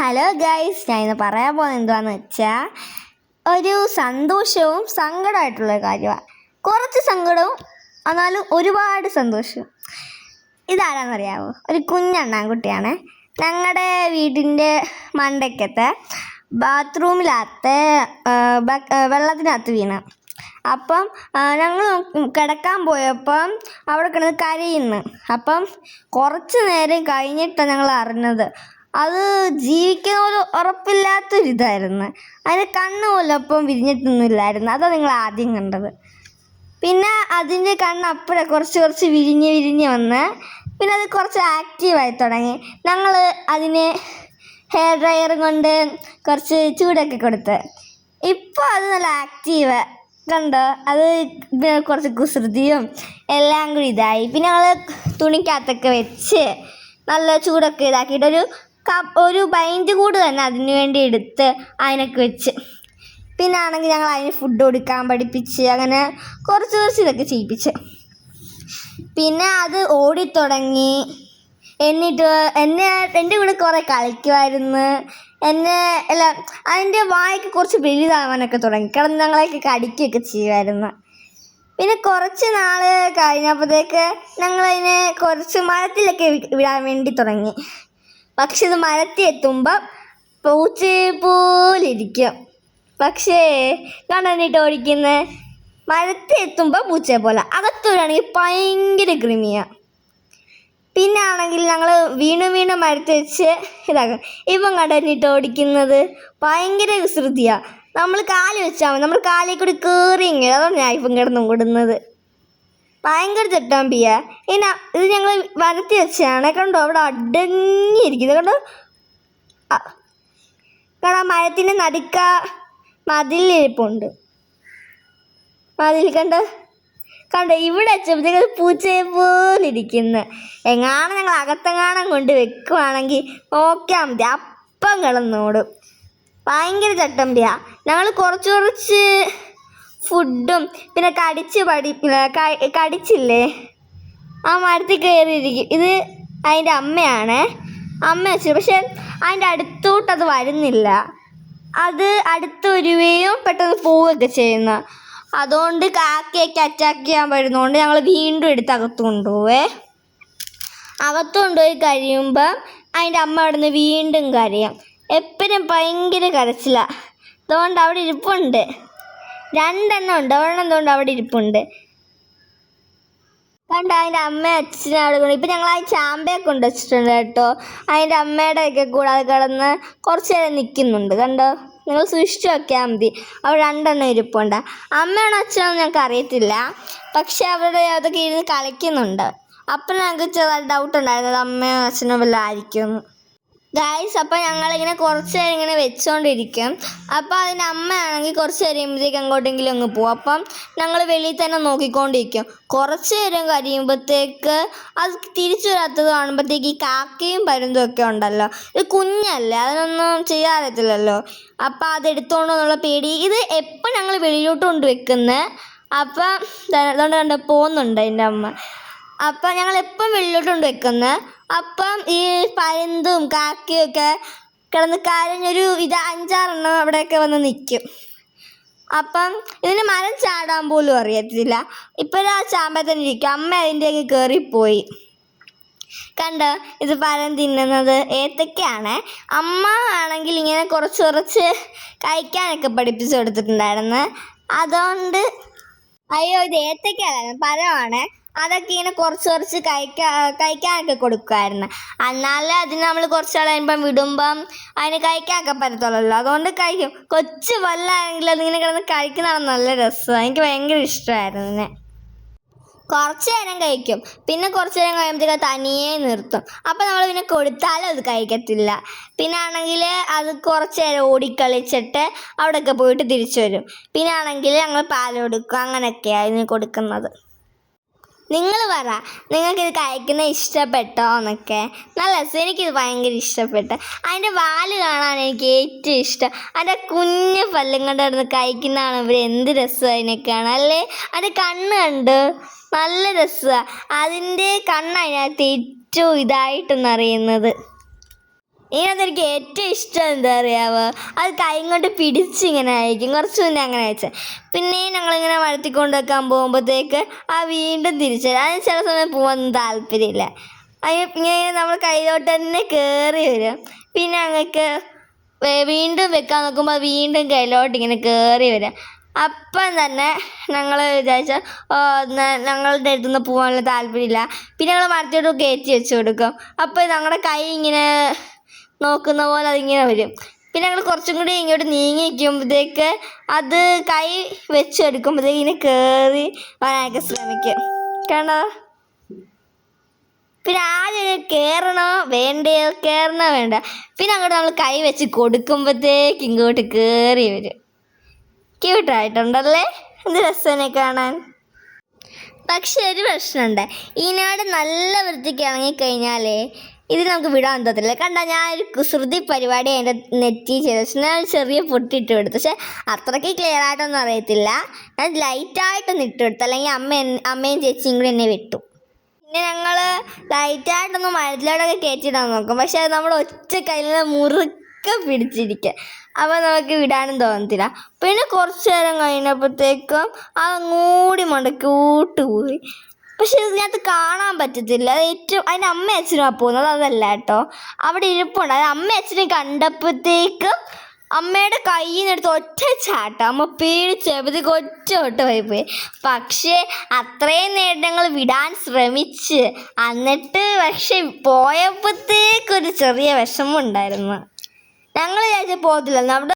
Hello guys, ഞാൻ ഇന്ന് പറയാൻ പോകുന്നത് എന്താണെന്ന് വെച്ചാൽ ഒരു സന്തോഷവും സങ്കടമായിട്ടുള്ള കാര്യമാണ്. കുറച്ച് സങ്കടവും എന്നാലും ഒരുപാട് സന്തോഷവും. ഇതാരാന്നറിയാമോ? ഒരു കുഞ്ഞണ്ണാൻകുട്ടിയാണ്. ഞങ്ങളുടെ വീടിൻ്റെ മണ്ടയ്ക്കത്തെ ബാത്റൂമിനകത്ത് വെള്ളത്തിനകത്ത് വീണ്. അപ്പം ഞങ്ങൾ കിടക്കാൻ പോയപ്പം അവിടെ കിടന്ന് കരയുന്നു. അപ്പം കുറച്ച് നേരം കഴിഞ്ഞിട്ടാണ് ഞങ്ങൾ അറിഞ്ഞത് അത് ജീവിക്കുന്ന ഒരു ഉറപ്പില്ലാത്തൊരിതായിരുന്നു. അതിന് കണ്ണ് പോലും അപ്പം വിരിഞ്ഞിട്ടൊന്നുമില്ലായിരുന്നു. അതാണ് നിങ്ങൾ ആദ്യം കണ്ടത്. പിന്നെ അതിൻ്റെ കണ്ണ് അപ്പോഴേ കുറച്ച് വിരിഞ്ഞ് വന്ന് പിന്നെ അത് കുറച്ച് ആക്റ്റീവായി തുടങ്ങി. ഞങ്ങൾ അതിന് ഹെയർ ഡ്രയർ കൊണ്ട് കുറച്ച് ചൂടൊക്കെ കൊടുത്ത് ഇപ്പോൾ അത് നല്ല ആക്റ്റീവ് കണ്ടോ. അത് കുറച്ച് കുസൃതിയും എല്ലാം കൂടി ഇതായി. പിന്നെ ഞങ്ങൾ തുണിക്കകത്തൊക്കെ വെച്ച് നല്ല ചൂടൊക്കെ ഇതാക്കിയിട്ടൊരു ഒരു ബൈൻഡ് കൂട് തന്നെ അതിന് വേണ്ടി എടുത്ത് അതിനൊക്കെ വെച്ച് പിന്നെ ആണെങ്കിൽ ഞങ്ങൾ അതിന് ഫുഡ് കൊടുക്കാൻ പഠിപ്പിച്ച് അങ്ങനെ കുറച്ച് ഇതൊക്കെ ചെയ്യിപ്പിച്ച് പിന്നെ അത് ഓടിത്തുടങ്ങി. എന്നിട്ട് എൻ്റെ കൂടെ കുറേ കളിക്കുമായിരുന്നു. അതിൻ്റെ വായൊക്കെ കുറച്ച് വലുതാവാനൊക്കെ തുടങ്ങി. കിടന്ന് ഞങ്ങളെയൊക്കെ കടിക്കുകയൊക്കെ ചെയ്യുമായിരുന്നു. പിന്നെ കുറച്ച് നാൾ കഴിഞ്ഞപ്പോഴത്തേക്ക് ഞങ്ങളതിനെ കുറച്ച് മരത്തിലൊക്കെ വിടാൻ വേണ്ടി തുടങ്ങി. പക്ഷെ ഇത് മരത്തിൽ എത്തുമ്പം പൂച്ചയെ പോലിരിക്കും. പക്ഷേ കണ്ടിട്ട് ഓടിക്കുന്നത് മരത്തിൽ എത്തുമ്പോൾ പൂച്ചയെ പോലെ, അകത്തൂരാണെങ്കിൽ ഭയങ്കര കൃമിയാണ്. പിന്നെ ആണെങ്കിൽ ഞങ്ങൾ വീണ്ടും മരത്തിൽ വെച്ച് ഇതാക്കും. ഇപ്പം കണ്ടിട്ട് ഓടിക്കുന്നത് ഭയങ്കര വിസ്തൃതിയാണ്. നമ്മൾ കാല് വെച്ചാൽ മതി, നമ്മൾ കാലിൽ കൂടി കയറിയെങ്കിൽ അതാണ് ഞാൻ ഇപ്പം കിടന്നും കൊടുക്കുന്നത്. ഭയങ്കര ചട്ടാമ്പിയാ. ഇനി ഇത് ഞങ്ങൾ വരത്തി വെച്ചാണ്. കണ്ടോ അവിടെ അടങ്ങിയിരിക്കുന്നത്. കണ്ടോ മരത്തിൻ്റെ നടുക്ക മതിലിരിപ്പുണ്ട്. കണ്ടോ ഇവിടെ വെച്ചപ്പോഴത്തേക്ക് പൂച്ചയെ പോലെ ഇരിക്കുന്നു. എങ്ങാനും ഞങ്ങൾ അകത്തെങ്ങാനും കൊണ്ട് വെക്കുവാണെങ്കിൽ നോക്കിയാൽ മതി, അപ്പം കിടന്നോടും. ഭയങ്കര ചട്ടമ്പിയാ. ഞങ്ങൾ കുറച്ച് ഫുഡും പിന്നെ കടിച്ചില്ലേ ആ മരത്തിൽ കയറിയിരിക്കും. ഇത് അതിൻ്റെ അമ്മ വെച്ചു. പക്ഷെ അതിൻ്റെ അടുത്തോട്ടത് വരുന്നില്ല. അത് അടുത്ത് വരികയും പെട്ടെന്ന് പോവുകയൊക്കെ ചെയ്യുന്നു. അതുകൊണ്ട് കാക്കയൊക്കെ അറ്റാക്ക് ചെയ്യാൻ വരുന്നതുകൊണ്ട് ഞങ്ങൾ വീണ്ടും എടുത്ത് അകത്ത് കൊണ്ടുപോവേ. അകത്ത് കൊണ്ടുപോയി കഴിയുമ്പം അതിൻ്റെ അമ്മ അവിടെ നിന്ന് വീണ്ടും കരയും. എപ്പോഴും ഭയങ്കര കരച്ചിലാണ്. അതുകൊണ്ട് അവിടെ ഇരിപ്പുണ്ട്. 2 എണ്ണം ഉണ്ട്. ഒരെണ്ണം എന്തുകൊണ്ട് അവിടെ ഇരിപ്പുണ്ട്. കണ്ടോ അതിൻ്റെ അമ്മ അച്ഛനും അവിടെ കൊണ്ട്. ഇപ്പം ഞങ്ങൾ ആ ചാമ്പയൊക്കെ കൊണ്ട് വെച്ചിട്ടുണ്ട് കേട്ടോ. അതിൻ്റെ അമ്മയുടെയൊക്കെ കൂടെ അത് കിടന്ന് കുറച്ച് നേരം നിൽക്കുന്നുണ്ട്. കണ്ടോ, നിങ്ങൾ സൂക്ഷിച്ച് നോക്കിയാൽ മതി. അവിടെ 2 എണ്ണം ഇരിപ്പുണ്ട്. അമ്മയാണോ അച്ഛനാണോ ഞങ്ങൾക്ക് അറിയത്തില്ല. പക്ഷെ അവിടെ അതൊക്കെ ഇരുന്ന് കളിക്കുന്നുണ്ട്. അപ്പം ഞങ്ങൾക്ക് ചെറിയ ഡൗട്ട് ഉണ്ടായിരുന്നത് അമ്മയോ അച്ഛനോ വല്ലതും ആയിരിക്കുമെന്ന്. ഗായ്സ്, അപ്പം ഞങ്ങളിങ്ങനെ കുറച്ച് നേരം ഇങ്ങനെ വെച്ചുകൊണ്ടിരിക്കും. അപ്പോൾ അതിൻ്റെ അമ്മയാണെങ്കിൽ കുറച്ച് കഴിയുമ്പോഴത്തേക്ക് എങ്ങോട്ടെങ്കിലും അങ്ങ് പോകും. അപ്പം ഞങ്ങൾ വെളിയിൽ തന്നെ നോക്കിക്കൊണ്ടിരിക്കും. കുറച്ച് നേരം കഴിയുമ്പോഴത്തേക്ക് അത് തിരിച്ചു വരാത്തത് കാണുമ്പോഴത്തേക്ക് ഈ കാക്കയും പരുന്തും ഒക്കെ ഉണ്ടല്ലോ. ഇത് കുഞ്ഞല്ലേ, അതിനൊന്നും ചെയ്യാറില്ലല്ലോ. അപ്പം അതെടുത്തോണ്ടോ എന്നുള്ള പേടി. ഇത് എപ്പോൾ ഞങ്ങൾ വെളിയിലോട്ട് കൊണ്ട് വെക്കുന്നത്. അപ്പം അതുകൊണ്ട് പോകുന്നുണ്ട് എൻ്റെ അമ്മ. അപ്പം ഞങ്ങൾ എപ്പം വെളിയിലോട്ട് കൊണ്ട് വെക്കുന്നത്. അപ്പം ഈ പരുന്തും കാക്കയും ഒക്കെ കിടന്ന് കരഞ്ഞൊരു 5-6 എണ്ണം അവിടെയൊക്കെ വന്ന് നിൽക്കും. അപ്പം ഇതിന് മരം ചാടാൻ പോലും അറിയത്തില്ല. ഇപ്പോഴും ആ ചാമ്പ തന്നെ ഇരിക്കും. അമ്മ അതിൻ്റെയൊക്കെ കയറിപ്പോയി. കണ്ടോ ഇത് പഴം തിന്നുന്നത് ഏത്തക്കയാണ്. അമ്മ ആണെങ്കിൽ ഇങ്ങനെ കുറച്ച് കഴിക്കാനൊക്കെ പഠിപ്പിച്ചു കൊടുത്തിട്ടുണ്ടായിരുന്നു. അതുകൊണ്ട് അയ്യോ ഇത് ഏത്തക്കല്ലായിരുന്നു, പഴമാണ്. അതൊക്കെ ഇങ്ങനെ കുറച്ച് കഴിക്കാനൊക്കെ കൊടുക്കുമായിരുന്നു. എന്നാലും അതിന് നമ്മൾ കുറച്ച് കഴിയുമ്പം വിടുമ്പം അതിന് കഴിക്കാനൊക്കെ പറ്റത്തുള്ളല്ലോ. അതുകൊണ്ട് കഴിക്കും. കൊച്ചു വല്ലായെങ്കിൽ അതിങ്ങനെ കിടന്ന് കഴിക്കുന്നതാണ് നല്ല രസമാണ്. എനിക്ക് ഭയങ്കര ഇഷ്ടമായിരുന്നു ഇതിനെ. കുറച്ച് നേരം കഴിക്കും, പിന്നെ കുറച്ച് നേരം കഴിയുമ്പോഴത്തേക്ക് തനിയെ നിർത്തും. അപ്പം നമ്മൾ പിന്നെ കൊടുത്താലും അത് കഴിക്കത്തില്ല. പിന്നെ ആണെങ്കിൽ അത് കുറച്ച് നേരം ഓടിക്കളിച്ചിട്ട് അവിടെയൊക്കെ പോയിട്ട് തിരിച്ചു വരും. പിന്നെ ആണെങ്കിൽ ഞങ്ങൾ പാൽ കൊടുക്കും. അങ്ങനെയൊക്കെയാണ് ഇതിന് കൊടുക്കുന്നത്. നിങ്ങൾ പറ, നിങ്ങൾക്കിത് കഴിക്കുന്നത് ഇഷ്ടപ്പെട്ടോ എന്നൊക്കെ. നല്ല രസം. എനിക്കിത് ഭയങ്കര ഇഷ്ടപ്പെട്ടു. അതിൻ്റെ വാല് കാണാൻ എനിക്ക് ഏറ്റവും ഇഷ്ടം. അതിൻ്റെ കുഞ്ഞ് പല്ലും കൊണ്ട് കിടന്ന് കഴിക്കുന്നതാണ് ഇവിടെ. എന്ത് രസമാണ് അതിനൊക്കെയാണ് അല്ലേ. അതിൻ്റെ കണ്ണ് കണ്ട് നല്ല രസമാണ്. അതിൻ്റെ കണ്ണ് അതിനകത്ത് ഏറ്റവും ഇതായിട്ടെന്നറിയുന്നത്. ഇതിനകത്ത് എനിക്ക് ഏറ്റവും ഇഷ്ടം എന്താ അറിയാവോ, അത് കൈ കൊണ്ട് പിടിച്ചിങ്ങനെ അയക്കും. കുറച്ച് മുന്നേ അങ്ങനെ അയച്ചത്. പിന്നെയും ഞങ്ങളിങ്ങനെ വളർത്തിക്കൊണ്ട് വെക്കാൻ പോകുമ്പോഴത്തേക്ക് ആ വീണ്ടും തിരിച്ചു വരും. അതിന് ചില സമയം പോകാനൊന്നും താല്പര്യമില്ല. അതിന് ഇങ്ങനെ നമ്മൾ കയ്യിലോട്ട് തന്നെ കയറി വരും. പിന്നെ ഞങ്ങൾക്ക് വീണ്ടും വെക്കാൻ നോക്കുമ്പോൾ വീണ്ടും കയ്യിലോട്ട് ഇങ്ങനെ കയറി വരും. അപ്പം തന്നെ ഞങ്ങൾ വിചാരിച്ച ഞങ്ങളുടെ അടുത്തുനിന്ന് പോകാനുള്ള താല്പര്യമില്ല. പിന്നെ ഞങ്ങൾ മരത്തോട്ട് കയറ്റി വെച്ച് കൊടുക്കും. അപ്പോൾ ഞങ്ങളുടെ കൈ ഇങ്ങനെ നോക്കുന്ന പോലെ അതിങ്ങനെ വരും. പിന്നെ ഞങ്ങൾ കുറച്ചും കൂടി ഇങ്ങോട്ട് നീങ്ങി വയ്ക്കുമ്പോഴത്തേക്ക് അത് കൈ വെച്ചെടുക്കുമ്പോഴത്തേക്ക് ഇങ്ങനെ കയറി വരാനൊക്കെ ശ്രമിക്കും. കണ്ടോ? പിന്നെ ആദ്യം കയറണോ വേണ്ടയോ, കയറണോ വേണ്ട. പിന്നെ അങ്ങോട്ട് നമ്മൾ കൈ വെച്ച് കൊടുക്കുമ്പോഴത്തേക്ക് ഇങ്ങോട്ട് കയറി വരും. ക്യൂട്ടായിട്ടുണ്ടല്ലേ? എന്ത് രസനെ കാണാൻ. പക്ഷെ ഒരു പ്രശ്നമുണ്ട്, ഇതിനോട് നല്ല വൃത്തിക്ക് ഇറങ്ങിക്കഴിഞ്ഞാലേ ഇത് നമുക്ക് വിടാൻ തോന്നില്ല. കണ്ട, ഞാൻ ഒരു കുസൃതി പരിപാടി അതിൻ്റെ നെറ്റി ചെയ്തു. ഞാൻ ചെറിയ പൊട്ടിട്ട് കൊടുത്തു. പക്ഷെ അത്രയ്ക്ക് ക്ലിയർ ആയിട്ടൊന്നും അറിയത്തില്ല. ഞാൻ ലൈറ്റായിട്ടൊന്ന് ഇട്ട് കൊടുത്തു, അല്ലെങ്കിൽ അമ്മയും ചേച്ചിയും കൂടി എന്നെ വിട്ടു. പിന്നെ ഞങ്ങൾ ലൈറ്റായിട്ടൊന്ന് മരത്തിലോട്ടൊക്കെ കയറ്റിയിടാൻ നോക്കും. പക്ഷെ അത് നമ്മൾ ഒറ്റ കയ്യിൽ മുറുക്കെ പിടിച്ചിരിക്കുക. അപ്പോൾ നമുക്ക് വിടാനും തോന്നത്തില്ല. പിന്നെ കുറച്ച് നേരം കഴിഞ്ഞപ്പോഴത്തേക്കും അതങ്ങൂടി മുടക്കൂട്ട് പോയി. പക്ഷെ ഇതിനകത്ത് കാണാൻ പറ്റത്തില്ല. അത് ഏറ്റവും അതിൻ്റെ അമ്മ അച്ഛനും പോകുന്നത് അതല്ല കേട്ടോ, അവിടെ ഇരിപ്പുണ്ട്. അത് അമ്മ അച്ഛനും കണ്ടപ്പോഴത്തേക്കും അമ്മയുടെ കയ്യിൽ നിന്നെടുത്ത് ഒറ്റ ചാട്ടം. അമ്മ പേടിച്ചപ്പോഴത്തേക്ക് ഒറ്റ പോയി. പക്ഷേ അത്രയും നേരം ഞങ്ങൾ വിടാൻ ശ്രമിച്ച്, എന്നിട്ട് പക്ഷെ പോയപ്പോഴത്തേക്കൊരു ചെറിയ വിഷമം ഉണ്ടായിരുന്നു. ഞങ്ങൾ വിചാരിച്ച പോകത്തില്ല. നമ്മുടെ